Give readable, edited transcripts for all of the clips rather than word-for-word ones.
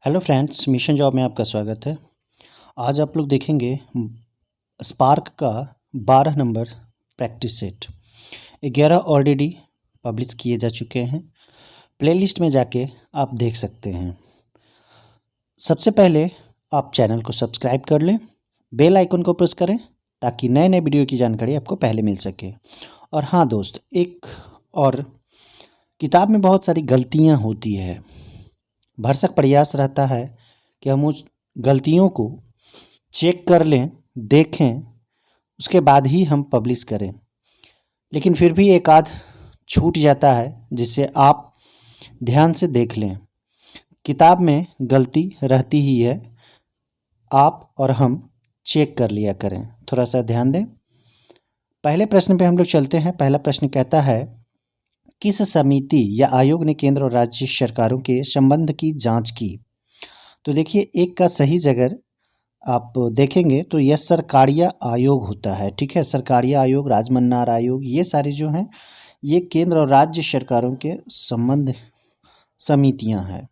Hello friends, mission job में आपका स्वागत है। आज आप लोग देखेंगे स्पार्क का 12 number practice set 11 already publish किए जा चुके हैं। प्लेलिस्ट में जाके आप देख सकते हैं। सबसे पहले आप चैनल को सब्सक्राइब कर लें, बेल आइकन को प्रेस करें ताकि नए नए वीडियो की जानकारी आपको पहले मिल सके। और हाँ दोस्त, एक और किताब में बहुत सारी गलतियाँ होती है। भरसक प्रयास रहता है कि हम उस गलतियों को चेक कर लें, देखें, उसके बाद ही हम पब्लिश करें। लेकिन फिर भी एक आध छूट जाता है जिसे आप ध्यान से देख लें। किताब में गलती रहती ही है, आप और हम चेक कर लिया करें। थोड़ा सा ध्यान दें। पहले प्रश्न पे हम लोग चलते हैं। पहला प्रश्न कहता है, किस समिति या आयोग ने केंद्र और राज्य सरकारों के संबंध की जांच की? तो देखिए, एक का सही जगह आप देखेंगे तो यह सरकारिया आयोग होता है। ठीक है, सरकारिया आयोग, राजमन्नार आयोग, ये सारे जो हैं ये केंद्र और राज्य सरकारों के संबंध समितियां हैं।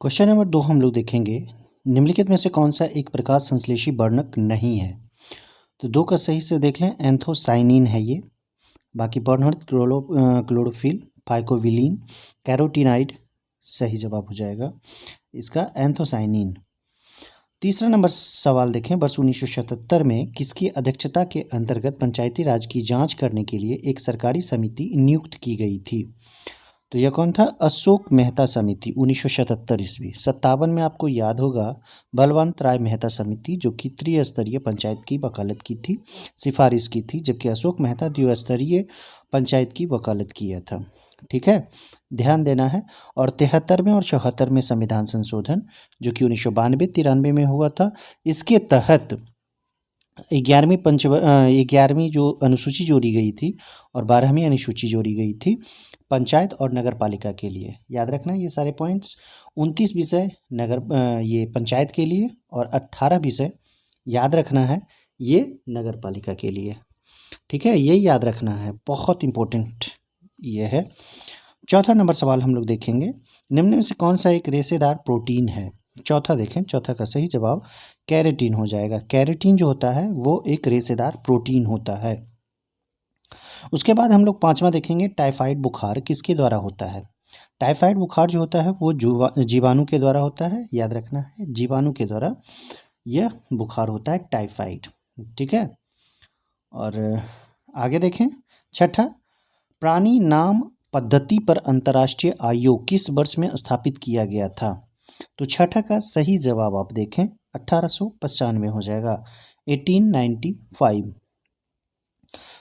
क्वेश्चन नंबर 2 हम लोग देखेंगे, निम्नलिखित में से कौन सा एक प्रकाश संश्लेषी वर्णक नहीं है? तो 2 का सही से देख लें, एंथोसाइनिन है ये। बाकी बर्नहर्ड, क्लोरोफिल, फाइकोविलिन, कैरोटीनाइड सही जवाब हो जाएगा इसका एंथोसाइनिन। तीसरा नंबर सवाल देखें, वर्ष 1977 में किसकी अध्यक्षता के अंतर्गत पंचायती राज की जांच करने के लिए एक सरकारी समिति नियुक्त की गई थी? तो यह कौन था? अशोक मेहता समिति, 1977 ईस्वी। 57 में आपको याद होगा बलवंत राय मेहता समिति, जो कि त्रिस्तरीय पंचायत की वकालत की थी, सिफारिश की थी, जबकि अशोक मेहता द्विस्तरीय पंचायत की वकालत किया था। ठीक है, ध्यान देना है। और 73 में और 74 में संविधान संशोधन, जो कि 1992-93 में हुआ था, इसके तहत 11वीं जो अनुसूची जोड़ी गई थी और 12वीं अनुसूची जोड़ी गई थी पंचायत और नगर पालिका के लिए। याद रखना ये सारे पॉइंट्स। 29 विषय ये पंचायत के लिए और 18 विषय याद रखना है ये नगर पालिका के लिए। ठीक है, ये याद रखना है, बहुत इंपॉर्टेंट ये है। चौथा नंबर सवाल हम लोग देखेंगे, निम्न में से कौन सा एक रेशेदार प्रोटीन है? चौथा देखें, चौथा का सही जवाब कैरेटीन हो जाएगा। कैरेटीन जो होता है वो एक रेशेदार प्रोटीन होता है। उसके बाद हम लोग पांचवा देखेंगे, टाइफाइड बुखार किसके द्वारा होता है? टाइफाइड बुखार जो होता है वो जीवाणु के द्वारा होता है। याद रखना है, जीवाणु के द्वारा यह बुखार होता है, टाइफाइड। ठीक है, और आगे देखें, छठा, प्राणी नाम पद्धति पर अंतर्राष्ट्रीय आयोग किस वर्ष में स्थापित किया गया था? तो छठा का सही जवाब आप देखें 1895 हो जाएगा, 1895।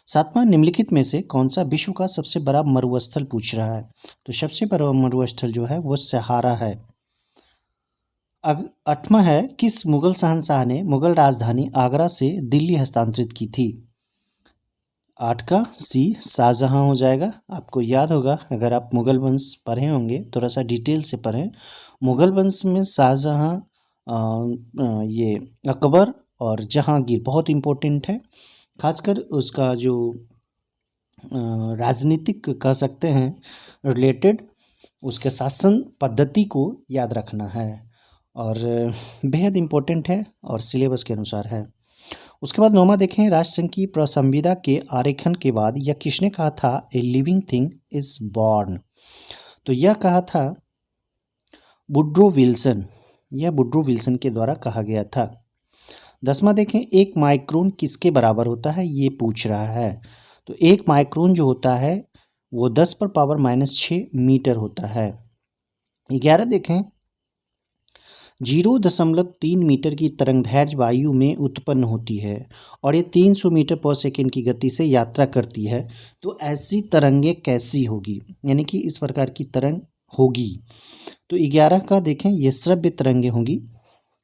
सातवां, निम्नलिखित में से कौन सा विश्व का सबसे बड़ा मरुस्थल पूछ रहा है? तो सबसे बड़ा मरुस्थल जो है वो सहारा है। आठवां है, किस मुगल शहंशाह ने मुगल राजधानी आगरा से दिल्ली हस्तांतरित की थी? 8 का सी, शाहजहां हो जाएगा। आपको याद होगा, अगर आप मुगल वंश पढ़े होंगे, थोड़ा सा डिटेल से पढ़ें। मुगल वंश में शाहजहां, ये अकबर और जहांगीर बहुत इम्पोर्टेंट है। खासकर उसका जो राजनीतिक कह सकते हैं रिलेटेड, उसके शासन पद्धति को याद रखना है और बेहद इम्पोर्टेंट है और सिलेबस के अनुसार है। उसके बाद 9वां देखें, राष्ट्रसंघ की प्रसंविदा के आरेखन के बाद यह किसने कहा था? A living thing is born. तो यह कहा था वुड्रो विल्सन, यह वुड्रो विल्सन के द्वारा कहा गया था। 10वां देखें, एक माइक्रोन किसके बराबर होता है? ये पूछ रहा है। तो एक माइक्रोन जो होता है वो 10⁻⁻6 मीटर होता है। 11 देखें, 0.3 मीटर की तरंगदैर्घ्य वायु में उत्पन्न होती है और ये 300 मीटर पर सेकेंड की गति से यात्रा करती है। तो ऐसी तरंगे कैसी होगी, यानी कि इस प्रकार की तरंग होगी। तो 11 का देखें, ये श्रव्य तरंगे होंगी।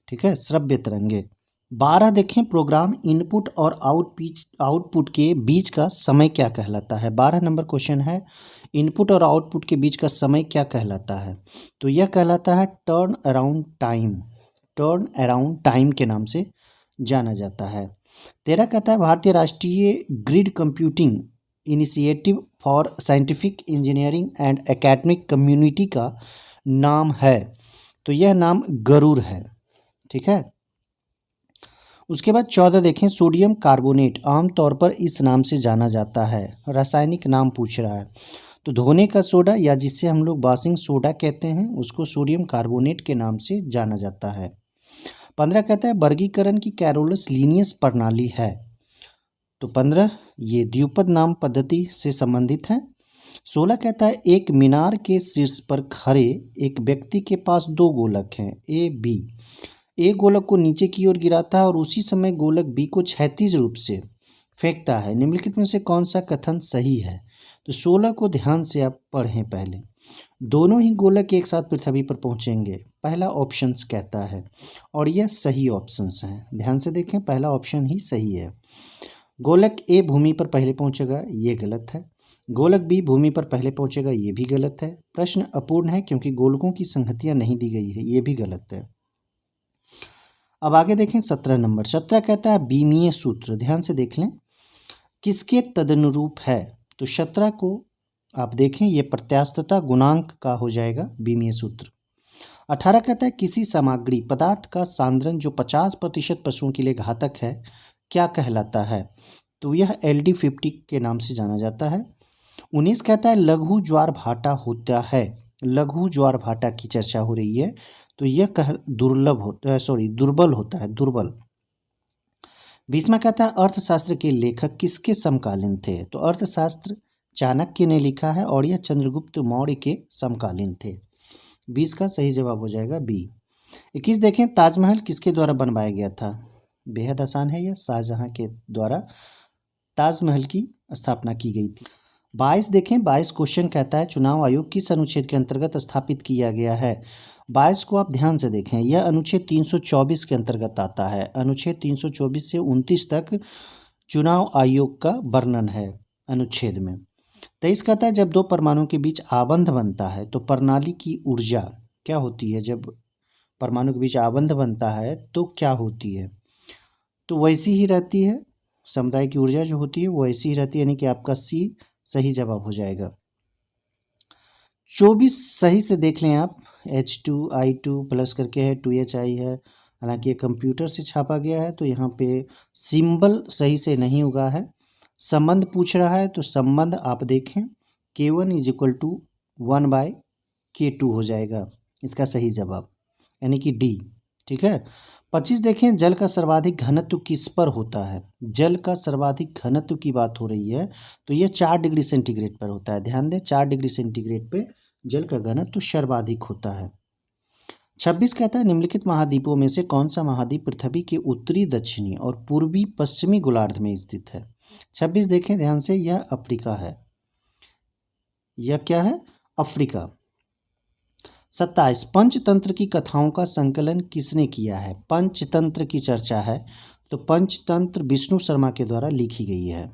ठीक है, श्रव्य तरंगे। 12 देखें, प्रोग्राम इनपुट और आउटपुट के बीच का समय क्या कहलाता है? 12 नंबर क्वेश्चन है, इनपुट और आउटपुट के बीच का समय क्या कहलाता है? तो यह कहलाता है turn around time, turn around time के नाम से जाना जाता है। 13 कहता है, भारतीय राष्ट्रीय grid computing initiative for scientific engineering and academic community का नाम है? तो यह नाम गरुड़ है। ठीक है। उसके बाद 14 देखें, सोडियम कार्बोनेट आमतौर पर इस नाम से जाना जाता है। रासायनिक नाम पूछ रहा है, तो धोने का सोडा या जिसे हम लोग वॉशिंग सोडा कहते हैं उसको सोडियम कार्बोनेट के नाम से जाना जाता है। 15 कहता है वर्गीकरण की कैरोलस लीनियस प्रणाली है। तो 15 ये द्विपद नाम पद्धति से संबंधित है। 16 कहता है एक मीनार के शीर्ष पर खड़े एक व्यक्ति के पास दो गोलक हैं ए बी। एक गोलक को नीचे की ओर गिराता है और उसी समय गोलक बी को क्षैतिज रूप से फेंकता है। निम्नलिखित में से कौन सा कथन सही है? तो 16 को ध्यान से आप पढ़ें पहले। दोनों ही गोलक एक साथ पृथ्वी पर पहुंचेंगे, पहला ऑप्शन कहता है, और यह सही ऑप्शंस हैं। ध्यान से देखें, पहला ऑप्शन ही सही है। गोलक ए भूमि पर पहले पहुंचेगा, ये गलत है। गोलक बी भूमि पर पहले पहुंचेगा, ये भी गलत है। प्रश्न अपूर्ण है क्योंकि गोलकों की संगतियां नहीं दी गई है, ये भी गलत है। अब आगे देखें 17 नंबर। 17 कहता है बीमीय सूत्र, ध्यान से देख लें, किसके तदनुरूप है? तो 17 को आप देखें, ये प्रत्यास्थता गुणांक का हो जाएगा बीमीय सूत्र। 18 कहता है किसी सामग्री पदार्थ का सांद्रण जो 50% पशुओं के लिए घातक है क्या कहलाता है? तो यह LD50 के नाम से जाना जाता है। 19 कहता है लघु ज्वार भाटा होता है। लघु ज्वार भाटा की चर्चा हो रही है, तो यह दुर्बल होता है, दुर्बल। 20वां कहता है अर्थशास्त्र के लेखक किसके समकालीन थे? तो अर्थशास्त्र चाणक्य ने लिखा है और यह चंद्रगुप्त मौर्य के समकालीन थे। 20 का सही जवाब हो जाएगा बी। 21 देखें, ताजमहल किसके द्वारा बनवाया गया था? बेहद आसान है, यह शाहजहां के द्वारा ताजमहल की स्थापना की गई थी। 22 देखें, 22 क्वेश्चन कहता है चुनाव आयोग किस अनुच्छेद के अंतर्गत स्थापित किया गया है? 22 को आप ध्यान से देखें, यह अनुच्छेद 324 के अंतर्गत आता है। अनुच्छेद 324 से 29 तक चुनाव आयोग का वर्णन है अनुच्छेद में। 23 कहता है जब दो परमाणुओं के बीच आबंध बनता है तो प्रणाली की ऊर्जा क्या होती है? जब परमाणु के बीच आबंध बनता है तो क्या होती है? तो वैसी ही रहती है, समुदाय की ऊर्जा जो होती है वो ऐसी ही रहती है, यानी कि आपका सी सही जवाब हो जाएगा। 24 सही से देख लें आप, H2I2 प्लस करके है, 2HI है, हालांकि ये कंप्यूटर से छापा गया है तो यहाँ पे सिंबल सही से नहीं उगा है। संबंध पूछ रहा है तो संबंध आप देखें K1 = 1/K2 हो जाएगा इसका सही जवाब, यानी कि डी। ठीक है। 25 देखें, जल का सर्वाधिक घनत्व किस पर होता है? जल का सर्वाधिक घनत्व की बात हो रही है तो यह 4 डिग्री सेंटीग्रेड पर होता है। ध्यान दें, 4 डिग्री सेंटीग्रेड पे जल का घनत्व सर्वाधिक होता है। 26 कहता है निम्नलिखित महाद्वीपों में से कौन सा महाद्वीप पृथ्वी के उत्तरी, दक्षिणी और पूर्वी पश्चिमी गोलार्ध में स्थित है? 26 देखें ध्यान से, यह अफ्रीका है। यह क्या है? अफ्रीका। 27 पंचतंत्र की कथाओं का संकलन किसने किया है? पंचतंत्र की चर्चा है तो पंचतंत्र विष्णु शर्मा के द्वारा लिखी गई है।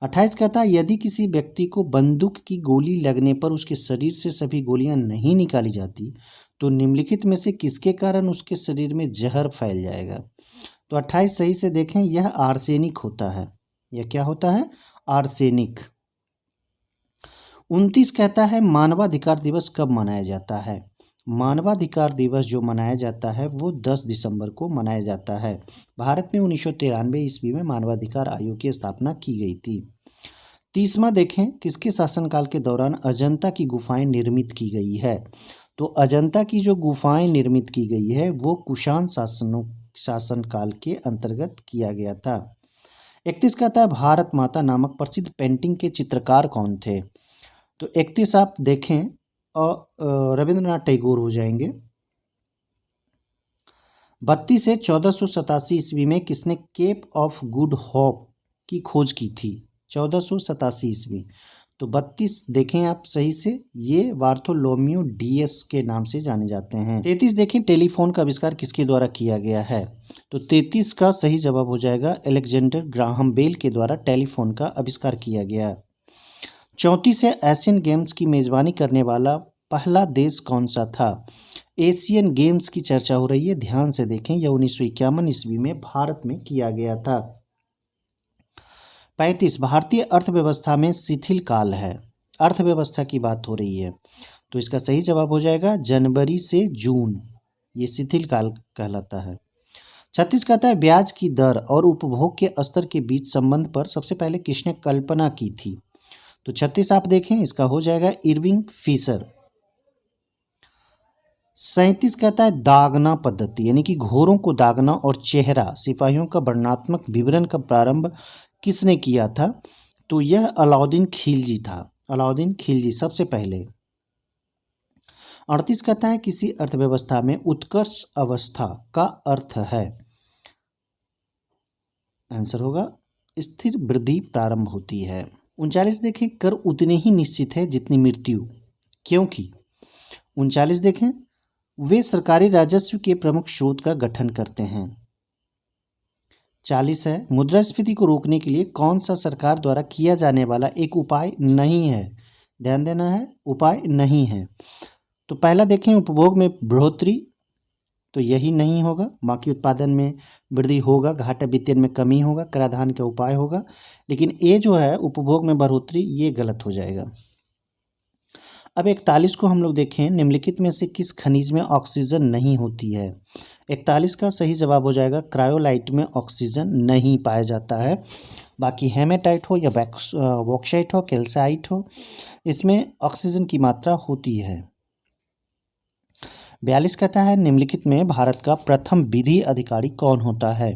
28 कहता है यदि किसी व्यक्ति को बंदूक की गोली लगने पर उसके शरीर से सभी गोलियां नहीं निकाली जाती तो निम्नलिखित में से किसके कारण उसके शरीर में जहर फैल जाएगा? तो 28 सही से देखें, यह आर्सेनिक होता है। यह क्या होता है? आर्सेनिक। 29 कहता है मानवाधिकार दिवस कब मनाया जाता है? मानवाधिकार दिवस जो मनाया जाता है वो 10 दिसंबर को मनाया जाता है। भारत में 1993 ईस्वी में मानवाधिकार आयोग की स्थापना की गई थी। 30वां देखें, किसके शासनकाल के दौरान अजंता की गुफाएं निर्मित की गई है? तो अजंता की जो गुफाएं निर्मित की गई है वो कुषाण शासनकाल के अंतर्गत किया गया था। 31 कहता है भारत माता नामक प्रसिद्ध पेंटिंग के चित्रकार कौन थे? तो 31 आप देखें रविंद्रनाथ टैगोर हो जाएंगे। 32 से 1487 ईस्वी में किसने केप ऑफ गुड होप की खोज की थी? 1487 ईस्वी। तो 32 देखें आप सही से, ये बार्थोलोम्यू डियस के नाम से जाने जाते हैं। 33 देखें टेलीफोन का आविष्कार किसके द्वारा किया गया है? तो 33 का सही जवाब हो जाएगा अलेक्जेंडर ग्राहम बेल के द्वारा टेलीफोन का आविष्कार किया गया। 34 है एशियन गेम्स की मेजबानी करने वाला पहला देश कौन सा था? एशियन गेम्स की चर्चा हो रही है, ध्यान से देखें, यह 1951 ईस्वी में भारत में किया गया था। 35 भारतीय अर्थव्यवस्था में शिथिल काल है। अर्थव्यवस्था की बात हो रही है तो इसका सही जवाब हो जाएगा जनवरी से जून, ये शिथिल काल कहलाता है। 36 कहता है ब्याज की दर और उपभोग के स्तर के बीच संबंध पर सबसे पहले किसने कल्पना की थी? तो 36 आप देखें, इसका हो जाएगा इरविंग फिशर। 37 कहता है दागना पद्धति, यानी कि घोड़ों को दागना और चेहरा सिपाहियों का वर्णनात्मक विवरण का प्रारंभ किसने किया था? तो यह अलाउद्दीन खिलजी था, अलाउद्दीन खिलजी सबसे पहले। 38 कहता है किसी अर्थव्यवस्था में उत्कर्ष अवस्था का अर्थ है? आंसर होगा स्थिर वृद्धि प्रारंभ होती है। 39 देखें कर उतने ही निश्चित है जितनी मृत्यु, क्योंकि 39 देखें वे सरकारी राजस्व के प्रमुख स्रोत का गठन करते हैं। 40 है मुद्रास्फीति को रोकने के लिए कौन सा सरकार द्वारा किया जाने वाला एक उपाय नहीं है? ध्यान देना है, उपाय नहीं है। तो पहला देखें उपभोग में बढ़ोतरी, तो यही नहीं होगा। बाकी उत्पादन में वृद्धि होगा, घाटा वित्तीयन में कमी होगा, कराधान का उपाय होगा। लेकिन ये जो है उपभोग में बढ़ोतरी, ये गलत हो जाएगा। अब 41 को हम लोग देखें निम्नलिखित में से किस खनिज में ऑक्सीजन नहीं होती है? 41 का सही जवाब हो जाएगा क्रायोलाइट में ऑक्सीजन नहीं पाया जाता है। बाकी हेमेटाइट हो या बॉक्साइट हो, कैल्साइट हो, इसमें ऑक्सीजन की मात्रा होती है। 42 कहता है निम्नलिखित में भारत का प्रथम विधि अधिकारी कौन होता है?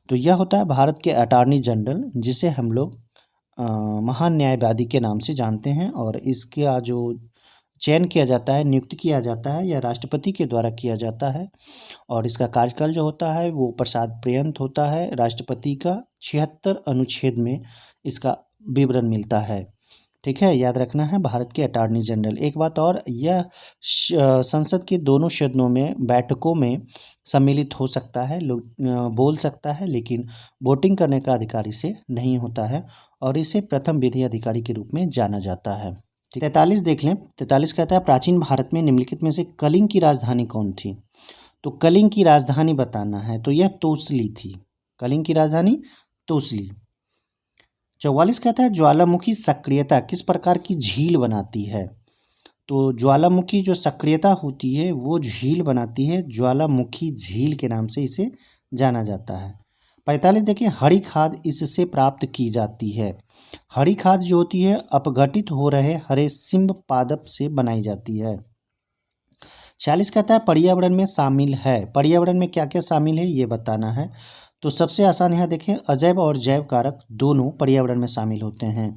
तो यह होता है भारत के अटॉर्नी जनरल, जिसे हम लोग महान न्यायवादी के नाम से जानते हैं। और इसका जो चयन किया जाता है, नियुक्त किया जाता है, या राष्ट्रपति के द्वारा किया जाता है। और इसका कार्यकाल जो होता है वो प्रसाद पर्यंत होता है। राष्ट्रपति का 76 अनुच्छेद में इसका विवरण मिलता है। ठीक है, याद रखना है भारत के अटॉर्नी जनरल। एक बात और, यह संसद के दोनों सदनों में बैठकों में सम्मिलित हो सकता है, बोल सकता है, लेकिन वोटिंग करने का अधिकार इसे नहीं होता है और इसे प्रथम विधि अधिकारी के रूप में जाना जाता है। 43 देख लें। 43 कहता है प्राचीन भारत में निम्नलिखित में से कलिंग की राजधानी कौन थी? तो कलिंग की राजधानी बताना है, तो यह तोसली थी। कलिंग की राजधानी तोसली। 44 कहता है ज्वालामुखी सक्रियता किस प्रकार की झील बनाती है? तो ज्वालामुखी जो सक्रियता होती है वो झील बनाती है, ज्वालामुखी झील के नाम से इसे जाना जाता है। 45 देखिए हरी खाद इससे प्राप्त की जाती है। हरी खाद जो होती है अपघटित हो रहे हरे सिंब पादप से बनाई जाती है। 46 कहता है पर्यावरण में शामिल है। पर्यावरण में क्या क्या शामिल है ये बताना है। तो सबसे आसान यहाँ देखें अजैव और जैव कारक दोनों पर्यावरण में शामिल होते हैं।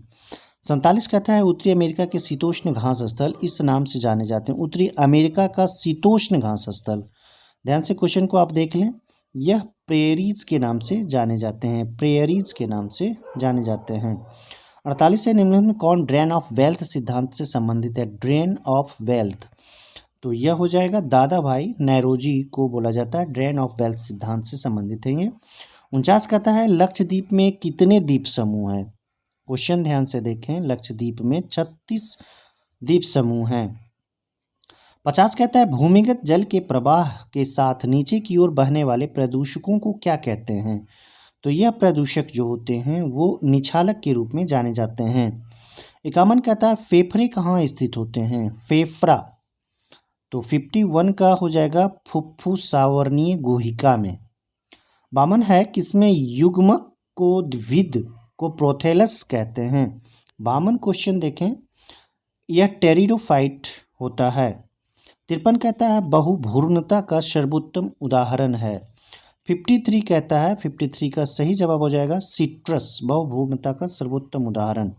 47 कहता है उत्तरी अमेरिका के शीतोष्ण घास स्थल इस नाम से जाने जाते हैं। उत्तरी अमेरिका का शीतोष्ण घास स्थल, ध्यान से क्वेश्चन को आप देख लें, यह प्रेरीज के नाम से जाने जाते हैं, प्रेरीज के नाम से जाने जाते हैं। 48 है निम्नलिखित में कौन ड्रेन ऑफ वेल्थ सिद्धांत से संबंधित है? ड्रेन ऑफ वेल्थ, तो यह हो जाएगा दादा भाई नौरोजी को बोला जाता है, ड्रेन ऑफ वेल्थ सिद्धांत से संबंधित है ये। 49 कहता है लक्षद्वीप में कितने द्वीप समूह हैं? क्वेश्चन ध्यान से देखें, लक्षद्वीप में 36 द्वीप समूह हैं। 50 कहता है भूमिगत जल के प्रवाह के साथ नीचे की ओर बहने वाले प्रदूषकों को क्या कहते हैं? तो यह प्रदूषक जो होते हैं वो निछालक के रूप में जाने जाते हैं। 51 कहता है फेफड़े कहाँ स्थित होते हैं? फेफड़ा, तो 51 का हो जाएगा फुफ्फुसावर्णीय गुहिका में। 52 है किसमें युग्मक को द्विविद को प्रोथेलस कहते हैं? 52 क्वेश्चन देखें, यह टेरिडोफाइट होता है। 53 कहता है बहुभ्रूणता का सर्वोत्तम उदाहरण है। 53 कहता है, 53 का सही जवाब हो जाएगा सिट्रस, बहुभ्रूणता का सर्वोत्तम उदाहरण।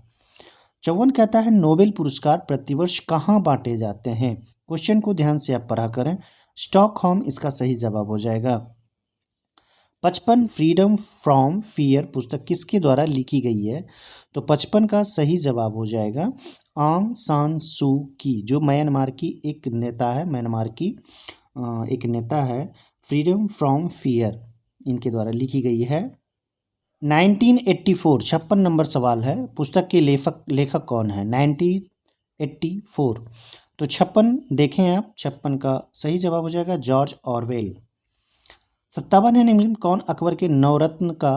54 कहता है नोबेल पुरस्कार प्रतिवर्ष कहाँ बांटे जाते हैं? क्वेश्चन को ध्यान से आप पढ़ा करें। स्टॉकहोम इसका सही जवाब हो जाएगा। 55 फ्रीडम फ्रॉम फियर पुस्तक किसके द्वारा लिखी गई है? तो 55 का सही जवाब हो जाएगा आंग सान सू की, जो म्यांमार की एक नेता है, म्यांमार की एक नेता है। फ्रीडम फ्रॉम फियर इनके द्वारा लिखी गई है। 1984 56 नंबर सवाल है, पुस्तक के लेखक कौन है? 1984, तो 56 देखें आप, 56 का सही जवाब हो जाएगा जॉर्ज ऑरवेल। 57 है निम्नलिखित कौन अकबर के नवरत्न का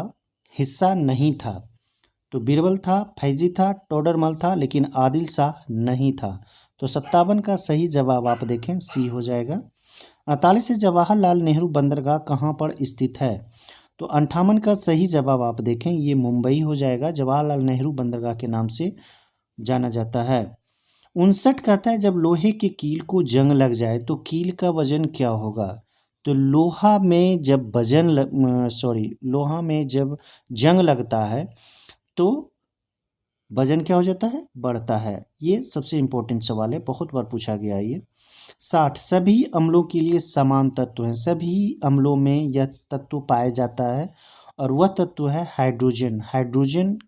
हिस्सा नहीं था? तो बीरबल था, फैजी था, टोडरमल था, लेकिन आदिल शाह नहीं था। तो 57 का सही जवाब आप देखें सी हो जाएगा। 48 से जवाहरलाल नेहरू बंदरगाह कहाँ पर स्थित है? तो 58 का सही जवाब आप देखें ये मुंबई हो जाएगा, जवाहरलाल नेहरू बंदरगाह के नाम से जाना जाता है। 59 कहता है जब लोहे के कील को जंग लग जाए तो कील का वजन क्या होगा? तो लोहा में जब लोहा में जब जंग लगता है तो वजन क्या हो जाता है? बढ़ता है। ये सबसे इम्पोर्टेंट सवाल है, बहुत बार पूछा गया है ये। 60 सभी अम्लों के लिए समान तत्व हैं, सभी अम्लों में यह तत्व पाया जाता है और वह तत्व है हाइड्रोजन। हाइड्रोजन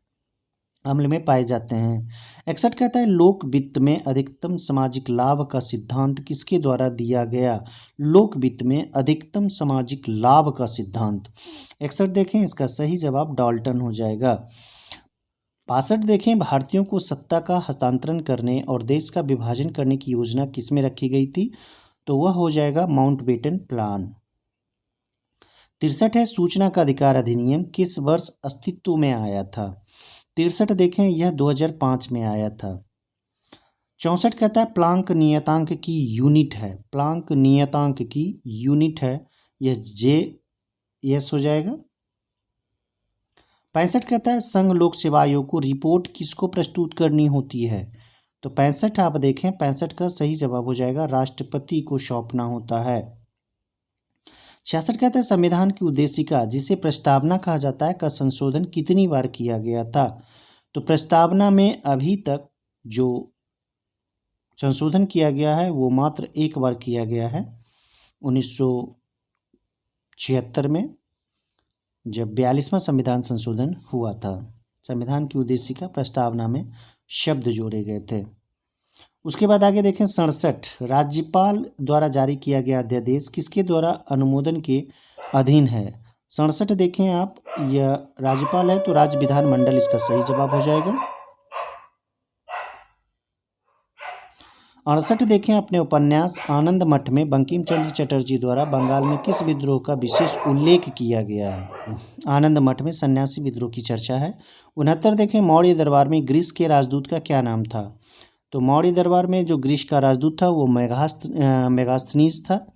अम्ल में पाए जाते हैं। 61 कहता है लोक वित्त में अधिकतम सामाजिक लाभ का सिद्धांत किसके द्वारा दिया गया? लोक वित्त में अधिकतम सामाजिक लाभ का सिद्धांत 61 देखें, इसका सही जवाब डाल्टन हो जाएगा। 62 देखें भारतीयों को सत्ता का हस्तांतरण करने और देश का विभाजन करने की योजना किसमें रखी गई थी? तो वह हो जाएगा माउंटबेटन प्लान। 63 है सूचना का अधिकार अधिनियम किस वर्ष अस्तित्व में आया था? 63 देखें यह 2005 में आया था। 64 कहता है प्लांक नियतांक की यूनिट है, प्लांक नियतांक की यूनिट है, यह यस हो जाएगा। 65 कहता है संघ लोक सेवा आयोग को रिपोर्ट किसको प्रस्तुत करनी होती है? तो 65 आप देखें 65 का सही जवाब हो जाएगा राष्ट्रपति को सौंपना होता है। 66 कहता है संविधान की उद्देशिका जिसे प्रस्तावना कहा जाता है का संशोधन कितनी बार किया गया था? तो प्रस्तावना में अभी तक जो संशोधन किया गया है वो मात्र एक बार किया गया है 1976 में, जब 42वां संविधान संशोधन हुआ था। संविधान की उद्देशिका प्रस्तावना में शब्द जोड़े गए थे। उसके बाद आगे देखें 67 राज्यपाल द्वारा जारी किया गया अध्यादेश किसके द्वारा अनुमोदन के अधीन है? 67 देखें आप, यह राज्यपाल है तो राज्य विधानमंडल इसका सही जवाब हो जाएगा। 68 देखें अपने उपन्यास आनंद मठ में बंकिम चंद्र चटर्जी द्वारा बंगाल में किस विद्रोह का विशेष उल्लेख किया गया है? आनंद मठ में सन्यासी विद्रोह की चर्चा है। 69 देखें मौर्य दरबार में ग्रीस के राजदूत का क्या नाम था? तो मौर्य दरबार में जो ग्रीस का राजदूत था वो मेगास्थनीज था,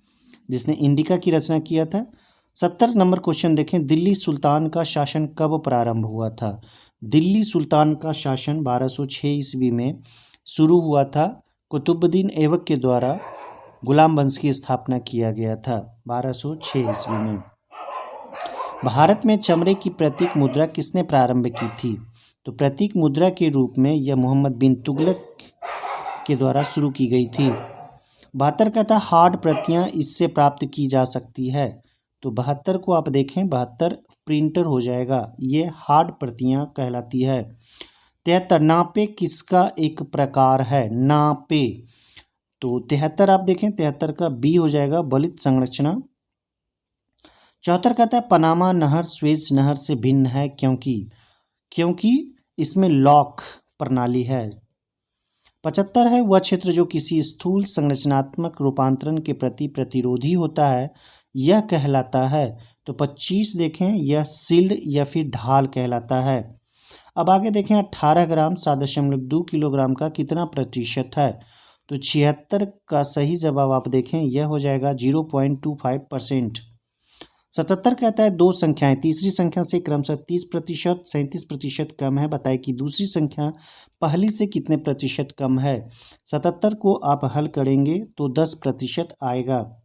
जिसने इंडिका की रचना किया था। 70 नंबर क्वेश्चन देखें दिल्ली सुल्तान का शासन कब प्रारंभ हुआ था? दिल्ली सुल्तान का शासन 1206 ईस्वी में शुरू हुआ था। कुतुबुद्दीन ऐबक के द्वारा गुलाम वंश की स्थापना किया गया था 1206 ईस्वी में। भारत में चमड़े की प्रतीक मुद्रा किसने प्रारंभ की थी? तो प्रतीक मुद्रा के रूप में यह मोहम्मद बिन तुगलक के द्वारा शुरू की गई थी। 72 कहता हार्ड प्रतियां इससे प्राप्त की जा सकती है। तो 72 को आप देखें 72 प्रिंटर हो जाएगा, ये हार्ड प्रतियां कहलाती है। 73 नापे किसका एक प्रकार है? नापे, तो 73 आप देखें 73 का बी हो जाएगा बलित संरचना। 74 कहता है पनामा नहर स्वेज नहर से भिन्न है क्योंकि इसमें लॉक प्रणाली है। 75 है वह क्षेत्र जो किसी स्थूल संरचनात्मक रूपांतरण के प्रति प्रतिरोधी होता है यह कहलाता है। तो 25 देखें यह सील्ड या फिर ढाल कहलाता है। अब आगे देखें 18 ग्राम 7.2 किलोग्राम का कितना प्रतिशत है? तो 76 का सही जवाब आप देखें यह हो जाएगा 0.25%। 77 कहता है दो संख्याएं तीसरी संख्या से क्रमशः 30% 37% कम है, बताएं कि दूसरी संख्या पहली से कितने प्रतिशत कम है? 77 को आप हल करेंगे तो 10% आएगा।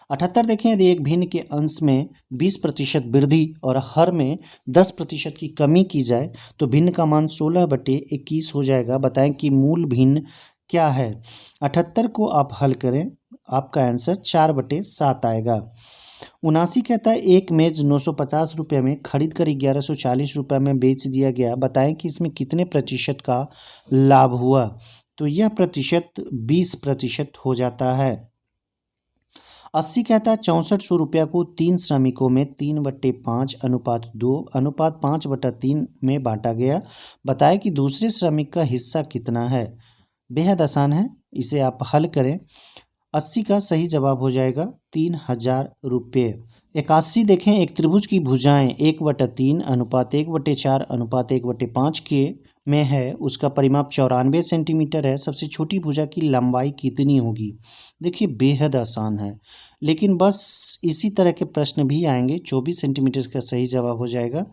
78 देखें यदि एक भिन्न के अंश में 20% वृद्धि और हर में 10% की कमी की जाए तो भिन्न का मान 16/21 हो जाएगा, बताएं कि मूल भिन्न क्या है? 78 को आप हल करें, आपका आंसर 4/7 आएगा। 79 कहता है एक मेज 950 रुपये में खरीद कर 1140 रुपये में बेच दिया गया, बताएं कि इसमें कितने प्रतिशत का लाभ हुआ? तो यह प्रतिशत 20% हो जाता है। 80 कहता है 6400 रुपया को 3 श्रमिकों में 3/5 अनुपात 2 अनुपात 5/3 में बांटा गया, बताएं कि दूसरे श्रमिक का हिस्सा कितना है? बेहद आसान है, इसे आप हल करें। 80 का सही जवाब हो जाएगा 3000 रुपये। 81 देखें एक त्रिभुज की भुजाएं 1/3 अनुपात 1/4 अनुपात 1/5 के में है उसका परिमाप 94 सेंटीमीटर है, सबसे छोटी भुजा की लंबाई कितनी होगी। देखिए बेहद आसान है, लेकिन बस इसी तरह के प्रश्न भी आएंगे। 24 सेंटीमीटर का सही जवाब हो जाएगा।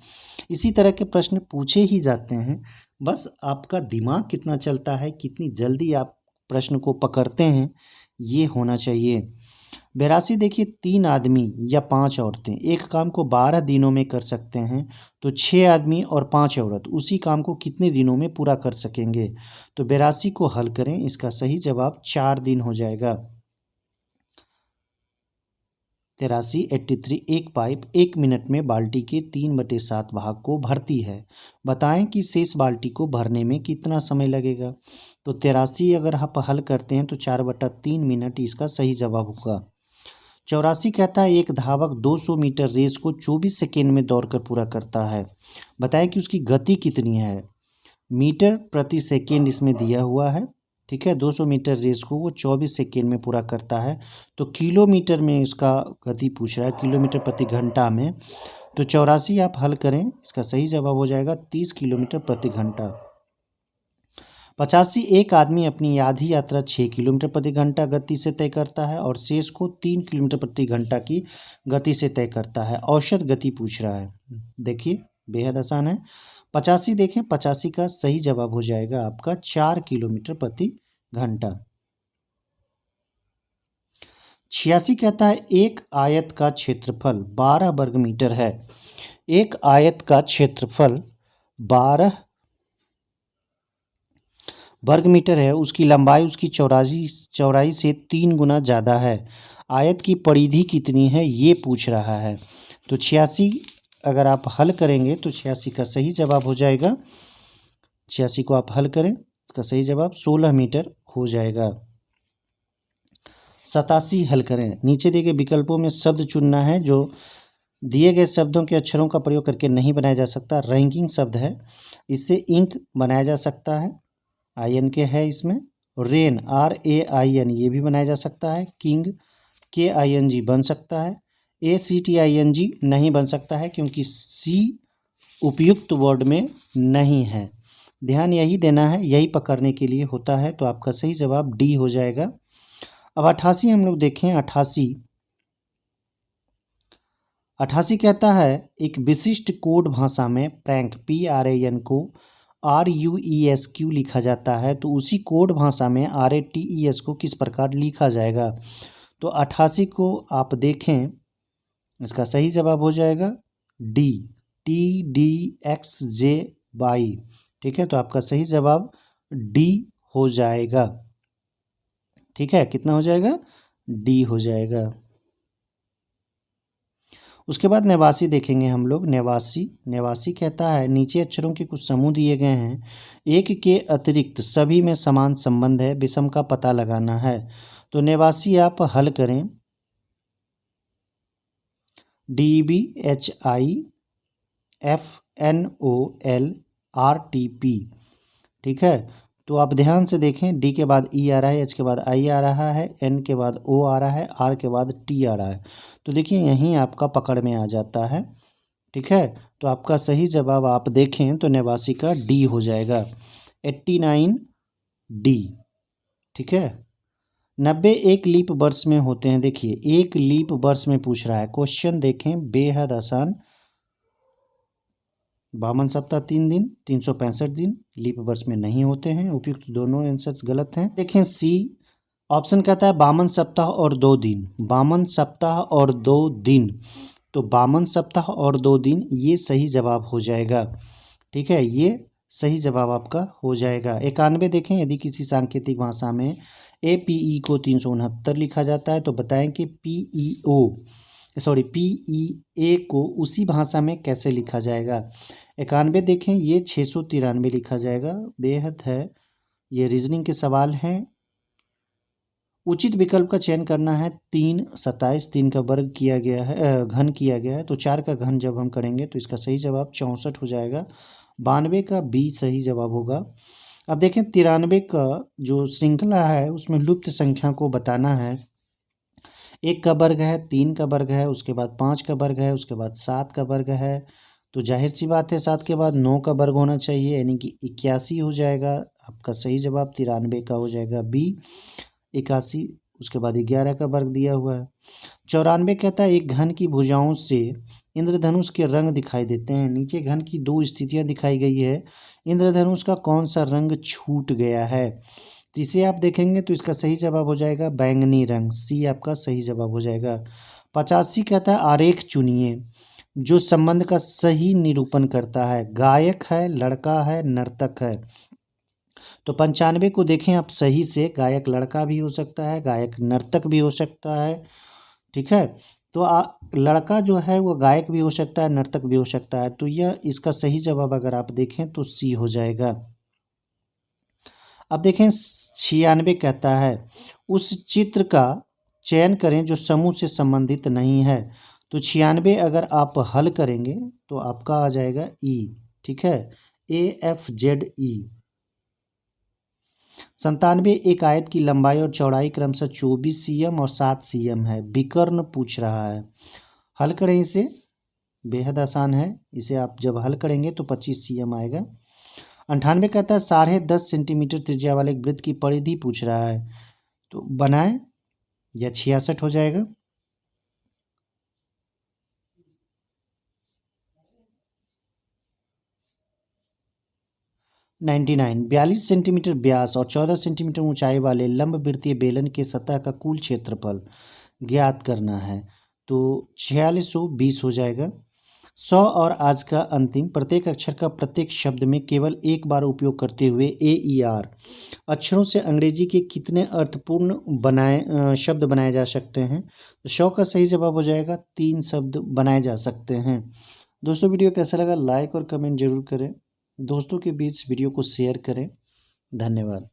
इसी तरह के प्रश्न पूछे ही जाते हैं, बस आपका दिमाग कितना चलता है, कितनी जल्दी आप प्रश्न को पकड़ते हैं, ये होना चाहिए। 82 देखिए 3 आदमी या 5 औरतें एक काम को 12 दिनों में कर सकते हैं, तो 6 आदमी और 5 औरत उसी काम को कितने दिनों में पूरा कर सकेंगे। तो 82 को हल करें, इसका सही जवाब 4 दिन हो जाएगा। 83 एक पाइप 1 मिनट में बाल्टी के 3/7 भाग को भरती है। बताएं कि शेष बाल्टी को भरने में कितना समय लगेगा। तो 83 अगर आप हल करते हैं तो 4/3 मिनट इसका सही जवाब होगा। 84 कहता है एक धावक 200 मीटर रेस को 24 सेकेंड में दौड़कर पूरा करता है। बताएं कि उसकी गति कितनी है। मीटर प्रति सेकेंड इसमें दिया हुआ है, ठीक है। 200 मीटर रेस को वो 24 सेकेंड में पूरा करता है। तो किलोमीटर में इसका गति पूछ रहा है, किलोमीटर प्रति घंटा में। तो 84 आप हल करें, इसका सही जवाब हो जाएगा 30 किलोमीटर प्रति घंटा। 85 एक आदमी अपनी आधी यात्रा 6 किलोमीटर प्रति घंटा गति से तय करता है और शेष को 3 किलोमीटर प्रति घंटा की गति से तय करता है। औसत गति पूछ रहा है। देखिए बेहद आसान है। 85 देखें, 85 का सही जवाब हो जाएगा आपका 4 किलोमीटर प्रति घंटा। 86 कहता है एक आयत का क्षेत्रफल 12 वर्ग मीटर है। एक आयत का क्षेत्रफल 12 वर्ग मीटर है, उसकी लंबाई उसकी चौड़ाई से 3 गुना ज़्यादा है। आयत की परिधि कितनी है ये पूछ रहा है। तो 86 अगर आप हल करेंगे तो 86 का सही जवाब हो जाएगा। 86 को आप हल करें, इसका सही जवाब 16 मीटर हो जाएगा। 87 हल करें। नीचे दिए गए विकल्पों में शब्द चुनना है जो दिए गए शब्दों के अक्षरों का प्रयोग करके नहीं बनाया जा सकता। रैंकिंग शब्द है, इससे इंक बनाया जा सकता है, IN के है इसमें। रेन RAIN ये भी बनाया जा सकता है। किंग KING बन सकता है। ACTING नहीं बन सकता है क्योंकि C उपयुक्त वर्ड में नहीं है। ध्यान यही देना है, यही पकड़ने के लिए होता है। तो आपका सही जवाब D हो जाएगा। अब 88 हम लोग देखें। 88 कहता है एक विशिष्ट कोड भाषा में प्रैंक PRAN को RUESQ लिखा जाता है, तो उसी कोड भाषा में RATES को किस प्रकार लिखा जाएगा। तो 88 को आप देखें, इसका सही जवाब हो जाएगा D TDXJY, ठीक है। तो आपका सही जवाब D हो जाएगा, ठीक है। कितना हो जाएगा, D हो जाएगा। उसके बाद 89 देखेंगे हम लोग। 89 कहता है नीचे अक्षरों के कुछ समूह दिए गए हैं, एक के अतिरिक्त सभी में समान संबंध है, विषम का पता लगाना है। तो 89 आप हल करें। DBHIFNOLRTP, ठीक है। तो आप ध्यान से देखें, D के बाद E आ रहा है, H के बाद I आ रहा है, N के बाद O आ रहा है, R के बाद T आ रहा है। तो देखिए यहीं आपका पकड़ में आ जाता है, ठीक है। तो आपका सही जवाब आप देखें तो 89 का D हो जाएगा, 89 D, ठीक है। 90 एक लीप वर्ष में होते हैं। देखिए एक लीप वर्ष में पूछ रहा है। क्वेश्चन देखें बेहद आसान। 52 सप्ताह 3 दिन, 365 दिन लीप वर्ष में नहीं होते हैं। उपयुक्त दोनों आंसर गलत हैं। देखें C ऑप्शन कहता है 52 सप्ताह और 2 दिन। 52 सप्ताह और 2 दिन, तो 52 सप्ताह और 2 दिन ये सही जवाब हो जाएगा, ठीक है। ये सही जवाब आपका हो जाएगा। 91 देखें, यदि किसी सांकेतिक भाषा में APE को 369 लिखा जाता है तो बताएं कि PEA को उसी भाषा में कैसे लिखा जाएगा। 91 देखें, ये 693 लिखा जाएगा। बेहद है, ये रीजनिंग के सवाल हैं। उचित विकल्प का चयन करना है। 3 27, 3 का वर्ग किया गया है, घन किया गया है, तो 4 का घन जब हम करेंगे तो इसका सही जवाब 64 हो जाएगा। 92 का B सही जवाब होगा। अब देखें 93 का जो श्रृंखला है उसमें लुप्त संख्या को बताना है। 1 का वर्ग है, 3 का वर्ग है, उसके बाद 5 का वर्ग है, उसके बाद 7 का वर्ग है। तो जाहिर सी बात है 7 के बाद 9 का वर्ग होना चाहिए, यानी कि 81 हो जाएगा। आपका सही जवाब 93 का हो जाएगा बी 81। उसके बाद 11 का वर्ग दिया हुआ है। 94 कहता है एक घन की भुजाओं से इंद्रधनुष के रंग दिखाई देते हैं। नीचे घन की दो स्थितियां दिखाई गई है, इंद्रधनुष का कौन सा रंग छूट गया है? तो इसे आप देखेंगे तो इसका सही जवाब हो जाएगा बैंगनी रंग, सी आपका सही जवाब हो जाएगा। 85 कहता है आरेख चुनिए जो संबंध का सही निरूपण करता है, गायक है, लड़का है, नर्तक है। तो 95 को देखें आप सही से, गायक लड़का भी हो सकता है, गायक नर्तक भी हो सकता है, ठीक है। तो लड़का जो है वो गायक भी हो सकता है, नर्तक भी हो सकता है। तो यह इसका सही जवाब अगर आप देखें तो सी हो जाएगा। अब देखें 96 कहता है उस चित्र का चयन करें जो समूह से संबंधित नहीं है। तो 96 अगर आप हल करेंगे तो आपका आ जाएगा ई, ठीक है, AFZE। 97 एक आयत की लंबाई और चौड़ाई क्रमशः 24 cm और 7 cm है। विकर्ण पूछ रहा है, हल करें इसे, बेहद आसान है। इसे आप जब हल करेंगे तो 25 cm आएगा। 98 कहता है 10.5 सेंटीमीटर त्रिज्या वाले एक वृत्त की परिधि पूछ रहा है, तो बनाए, यह 66 हो जाएगा। 99 42 सेंटीमीटर व्यास और 14 सेंटीमीटर ऊंचाई वाले लंबवृत्तीय बेलन के सतह का कुल क्षेत्रफल ज्ञात करना है। तो 4620 हो जाएगा। 100 और आज का अंतिम, प्रत्येक अक्षर का प्रत्येक शब्द में केवल एक बार उपयोग करते हुए AER अक्षरों से अंग्रेजी के कितने अर्थपूर्ण शब्द बनाए जा सकते हैं? तो 100 का सही जवाब हो जाएगा 3 शब्द बनाए जा सकते हैं। दोस्तों वीडियो कैसा लगा लाइक और कमेंट जरूर करें, दोस्तों के बीच वीडियो को शेयर करें। धन्यवाद।